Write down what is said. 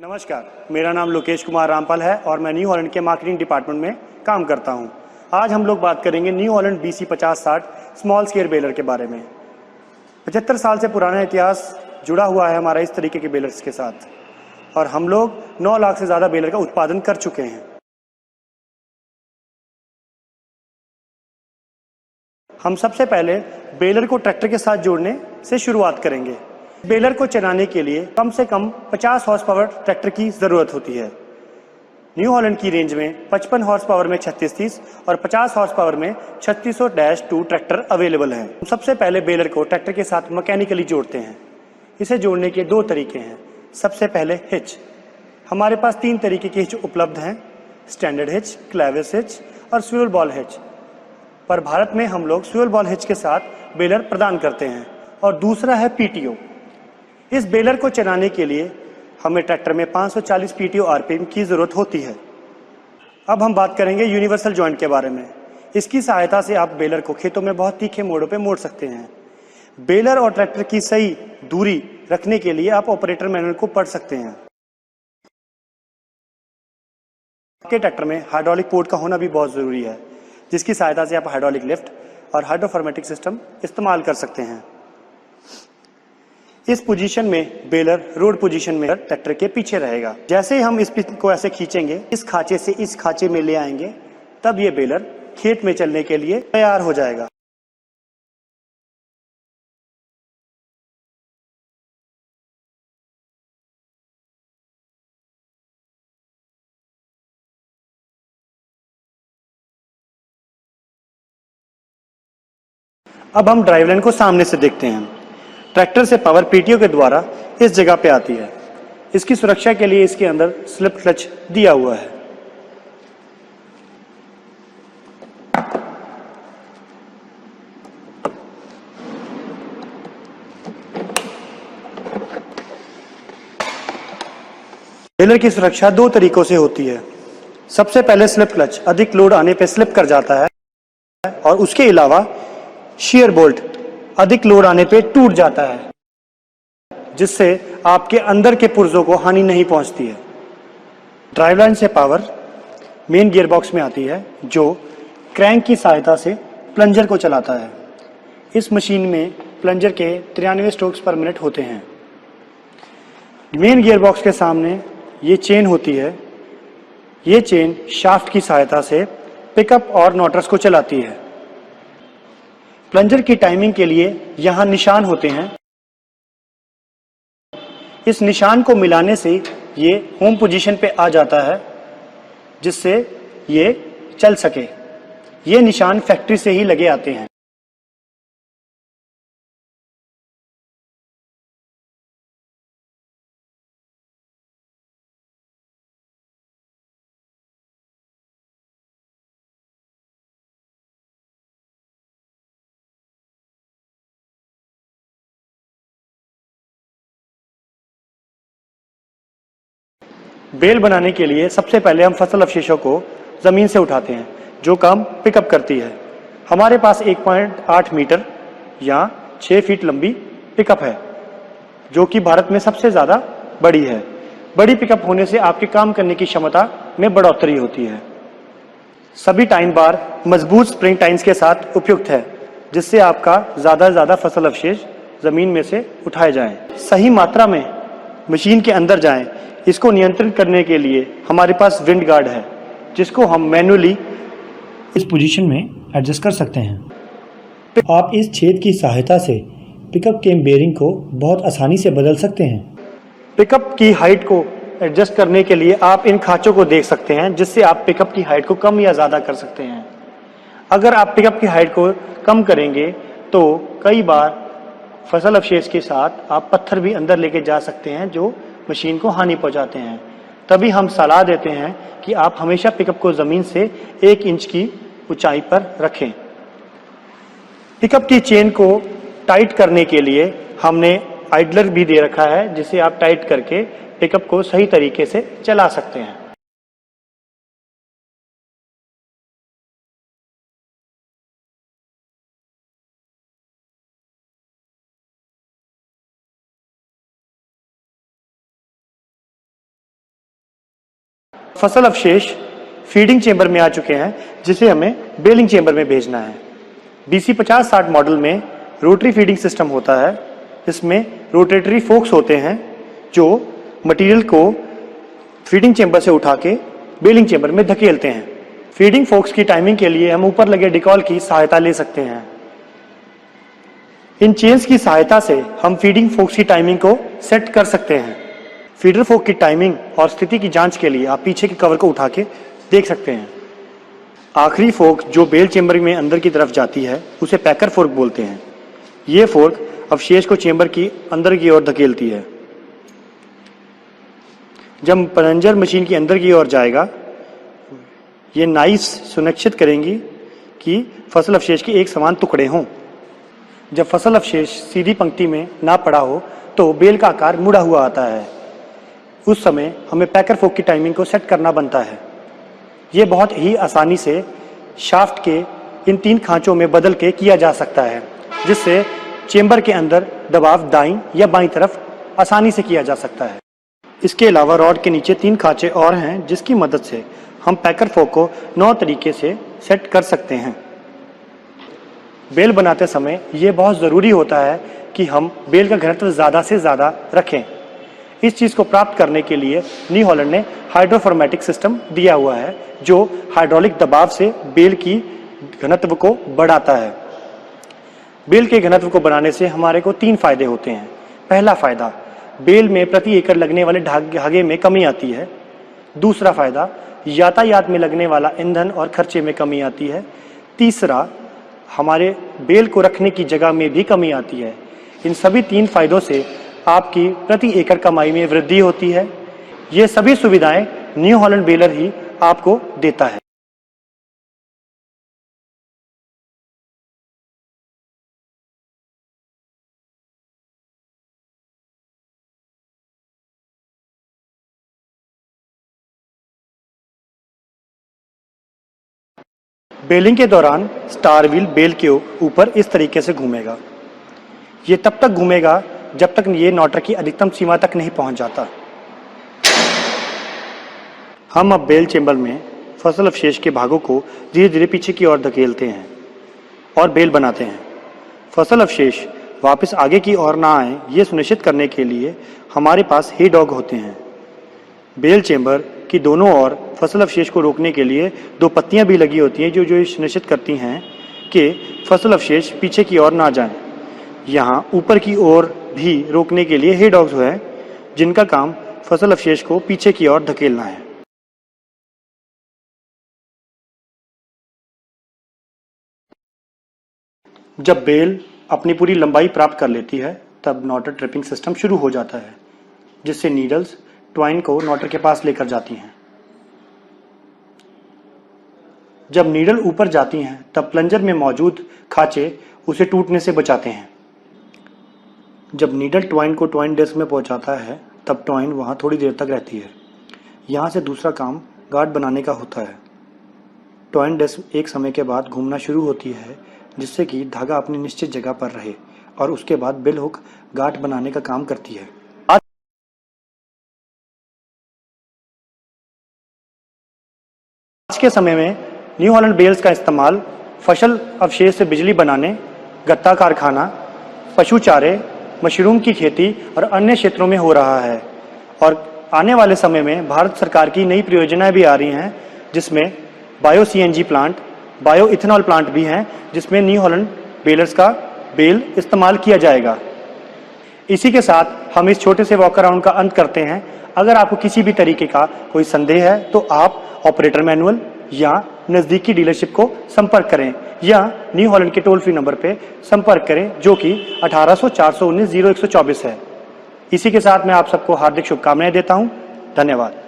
नमस्कार, मेरा नाम लोकेश कुमार रामपाल है और मैं न्यू हॉलैंड के मार्केटिंग डिपार्टमेंट में काम करता हूं। आज हम लोग बात करेंगे new Holland BC 5060 small scale baler के बारे में। 75 साल से पुराना इतिहास जुड़ा हुआ है हमारा इस तरीके के बेलर्स के साथ और हम लोग 9 लाख से ज़्यादा बेलर का उत्पादन कर चुके हैं। हम सबसे पहले बेलर को ट्रैक्टर के साथ जोड़ने से शुरुआत करेंगे। बेलर को चलाने के लिए कम से कम 50 हॉर्स पावर ट्रैक्टर की ज़रूरत होती है। न्यू हॉलैंड की रेंज में 55 हॉर्स पावर में 3630 और 50 हॉर्स पावर में 3600-2 ट्रैक्टर अवेलेबल हैं। हम सबसे पहले बेलर को ट्रैक्टर के साथ मैकेनिकली जोड़ते हैं। इसे जोड़ने के 2 तरीके हैं। सबसे पहले हिच। हमारे पास 3 तरीके की हिच उपलब्ध हैं, स्टैंडर्ड हिच, क्लेविस हिच और स्विवल बॉल हिच। पर भारत में हम लोग स्विवल बॉल हिच के साथ बेलर प्रदान करते हैं। और दूसरा है PTO। इस बेलर को चलाने के लिए हमें ट्रैक्टर में 540 PTO RPM की ज़रूरत होती है। अब हम बात करेंगे यूनिवर्सल जॉइंट के बारे में। इसकी सहायता से आप बेलर को खेतों में बहुत तीखे मोड़ों पे मोड़ सकते हैं। बेलर और ट्रैक्टर की सही दूरी रखने के लिए आप ऑपरेटर मैनुअल को पढ़ सकते हैं। आपके ट्रैक्टर में हाइड्रोलिक पोर्ट का होना भी बहुत ज़रूरी है, जिसकी सहायता से आप हाइड्रोलिक लिफ्ट और हाइड्रोफॉर्मेटिक सिस्टम इस्तेमाल कर सकते हैं। इस पोजीशन में बेलर रोड पोजीशन में ट्रैक्टर के पीछे रहेगा। जैसे ही हम इस पिन को ऐसे खींचेंगे, इस खांचे से इस खांचे में ले आएंगे, तब ये बेलर खेत में चलने के लिए तैयार हो जाएगा। अब हम ड्राइव लाइन को सामने से देखते हैं। ट्रैक्टर से पावर PTO के द्वारा इस जगह पे आती है। इसकी सुरक्षा के लिए इसके अंदर स्लिप क्लच दिया हुआ है। बेलर की सुरक्षा 2 तरीकों से होती है। सबसे पहले स्लिप क्लच अधिक लोड आने पर स्लिप कर जाता है और उसके अलावा शियर बोल्ट अधिक लोड आने पे टूट जाता है, जिससे आपके अंदर के पुर्जों को हानि नहीं पहुंचती है। ड्राइव लाइन से पावर मेन गियरबॉक्स में आती है, जो क्रैंक की सहायता से प्लंजर को चलाता है। इस मशीन में प्लंजर के 93 स्ट्रोक्स पर मिनट होते हैं। मेन गियरबॉक्स के सामने ये चेन होती है। ये चेन शाफ्ट की सहायता से पिकअप और नोटर्स को चलाती है। प्लंजर की टाइमिंग के लिए यहाँ निशान होते हैं। इस निशान को मिलाने से ये होम पोजीशन पे आ जाता है, जिससे ये चल सके। ये निशान फैक्ट्री से ही लगे आते हैं। बेल बनाने के लिए सबसे पहले हम फसल अवशेषों को जमीन से उठाते हैं, जो काम पिकअप करती है। हमारे पास 1.8 मीटर या 6 फीट लंबी पिकअप है, जो कि भारत में सबसे ज़्यादा बड़ी है। बड़ी पिकअप होने से आपके काम करने की क्षमता में बढ़ोतरी होती है। सभी टाइन बार मजबूत स्प्रिंग टाइन्स के साथ उपयुक्त है, जिससे आपका ज़्यादा से ज़्यादा फसल अवशेष ज़मीन में से उठाए जाएं। सही मात्रा में मशीन के अंदर जाएं। इसको नियंत्रित करने के लिए हमारे पास विंड गार्ड है, जिसको हम मैनुअली इस पोजीशन में एडजस्ट कर सकते हैं। आप इस छेद की सहायता से पिकअप के बेयरिंग को बहुत आसानी से बदल सकते हैं। पिकअप की हाइट को एडजस्ट करने के लिए आप इन खांचों को देख सकते हैं, जिससे आप पिकअप की हाइट को कम या ज़्यादा कर सकते हैं। अगर आप पिकअप की हाइट को कम करेंगे तो कई बार फसल अवशेष के साथ आप पत्थर भी अंदर लेके जा सकते हैं, जो मशीन को हानि पहुंचाते हैं। तभी हम सलाह देते हैं कि आप हमेशा पिकअप को ज़मीन से 1 इंच की ऊंचाई पर रखें। पिकअप की चेन को टाइट करने के लिए हमने आइडलर भी दे रखा है, जिसे आप टाइट करके पिकअप को सही तरीके से चला सकते हैं। फसल अवशेष फीडिंग चेंबर में आ चुके हैं, जिसे हमें बेलिंग चेंबर में भेजना है। DC 50-60 मॉडल में रोटरी फीडिंग सिस्टम होता है। इसमें रोटेटरी फोक्स होते हैं जो मटेरियल को फीडिंग चेंबर से उठा के बेलिंग चेंबर में धकेलते हैं। फीडिंग फोक्स की टाइमिंग के लिए हम ऊपर लगे डिकॉल की सहायता ले सकते हैं। इन चेन्स की सहायता से हम फीडिंग फोक्स की टाइमिंग को सेट कर सकते हैं। फीडर फोक की टाइमिंग और स्थिति की जांच के लिए आप पीछे के कवर को उठा के देख सकते हैं। आखिरी फोर्क जो बेल चेंबर में अंदर की तरफ जाती है उसे पैकर फोर्क बोलते हैं। ये फोर्क अवशेष को चेंबर की अंदर की ओर धकेलती है। जब प्लंजर मशीन की अंदर की ओर जाएगा, ये नाइफ सुनिश्चित करेंगी कि फसल अवशेष के एक समान टुकड़े हों। जब फसल अवशेष सीधी पंक्ति में ना पड़ा हो तो बेल का आकार मुड़ा हुआ आता है। उस समय हमें पैकर फोक की टाइमिंग को सेट करना बनता है। ये बहुत ही आसानी से शाफ्ट के इन 3 खांचों में बदल के किया जा सकता है, जिससे चेंबर के अंदर दबाव दाईं या बाईं तरफ आसानी से किया जा सकता है। इसके अलावा रॉड के नीचे 3 खांचे और हैं, जिसकी मदद से हम पैकर फोक को 9 तरीके से सेट कर सकते हैं। बेल बनाते समय ये बहुत ज़रूरी होता है कि हम बेल का घनत्व ज़्यादा से ज़्यादा रखें। इस चीज़ को प्राप्त करने के लिए न्यू हॉलैंड ने हाइड्रोफॉर्मेटिक सिस्टम दिया हुआ है, जो हाइड्रोलिक दबाव से बेल की घनत्व को बढ़ाता है। बेल के घनत्व को बढ़ाने से हमारे को 3 फायदे होते हैं। पहला फायदा, बेल में प्रति एकड़ लगने वाले धागे में कमी आती है। दूसरा फायदा, यातायात में लगने वाला ईंधन और खर्चे में कमी आती है। तीसरा, हमारे बेल को रखने की जगह में भी कमी आती है। इन सभी 3 फायदों से आपकी प्रति एकड़ कमाई में वृद्धि होती है। ये सभी सुविधाएं न्यू हॉलैंड बेलर ही आपको देता है। बेलिंग के दौरान स्टार व्हील बेल के ऊपर इस तरीके से घूमेगा। ये तब तक घूमेगा जब तक ये नोटर की अधिकतम सीमा तक नहीं पहुंच जाता। हम अब बेल चेंबर में फसल अवशेष के भागों को धीरे धीरे पीछे की ओर धकेलते हैं और बेल बनाते हैं। फसल अवशेष वापस आगे की ओर ना आए, ये सुनिश्चित करने के लिए हमारे पास हे डॉग होते हैं। बेल चेंबर की दोनों ओर फसल अवशेष को रोकने के लिए 2 पत्तियां भी लगी होती हैं, जो सुनिश्चित करती हैं कि फसल अवशेष पीछे की ओर ना जाएं। यहाँ ऊपर की ओर भी रोकने के लिए हे डॉग्स हैं, जिनका काम फसल अवशेष को पीछे की ओर धकेलना है। जब बेल अपनी पूरी लंबाई प्राप्त कर लेती है, तब नोटर ट्रिपिंग सिस्टम शुरू हो जाता है, जिससे नीडल्स ट्वाइन को नोटर के पास लेकर जाती हैं। जब नीडल ऊपर जाती हैं, तब प्लंजर में मौजूद खांचे उसे टूटने से बचाते हैं। जब नीडल ट्वाइन को ट्वाइन डिस्क में पहुंचाता है, तब ट्वाइन वहां थोड़ी देर तक रहती है। यहां से दूसरा काम गांठ बनाने का होता है। ट्वाइन डिस्क एक समय के बाद घूमना शुरू होती है, जिससे कि धागा अपनी निश्चित जगह पर रहे, और उसके बाद बिल हुक गांठ बनाने का काम करती है। आज के समय में न्यू हॉलैंड बेल्स का इस्तेमाल फसल अवशेष से बिजली बनाने, गत्ता कारखाना, पशु चारे, मशरूम की खेती और अन्य क्षेत्रों में हो रहा है। और आने वाले समय में भारत सरकार की नई परियोजनाएं भी आ रही हैं, जिसमें bio CNG plant, bio ethanol plant भी हैं, जिसमें न्यू हॉलैंड बेलर्स का बेल इस्तेमाल किया जाएगा। इसी के साथ हम इस छोटे से वॉक अराउंड का अंत करते हैं। अगर आपको किसी भी तरीके का कोई संदेह है तो आप ऑपरेटर मैनुअल या नज़दीकी डीलरशिप को संपर्क करें, या न्यू हॉलैंड के टोल फ्री नंबर पे संपर्क करें, जो कि 1800-419-0124 है। इसी के साथ मैं आप सबको हार्दिक शुभकामनाएं देता हूं। धन्यवाद।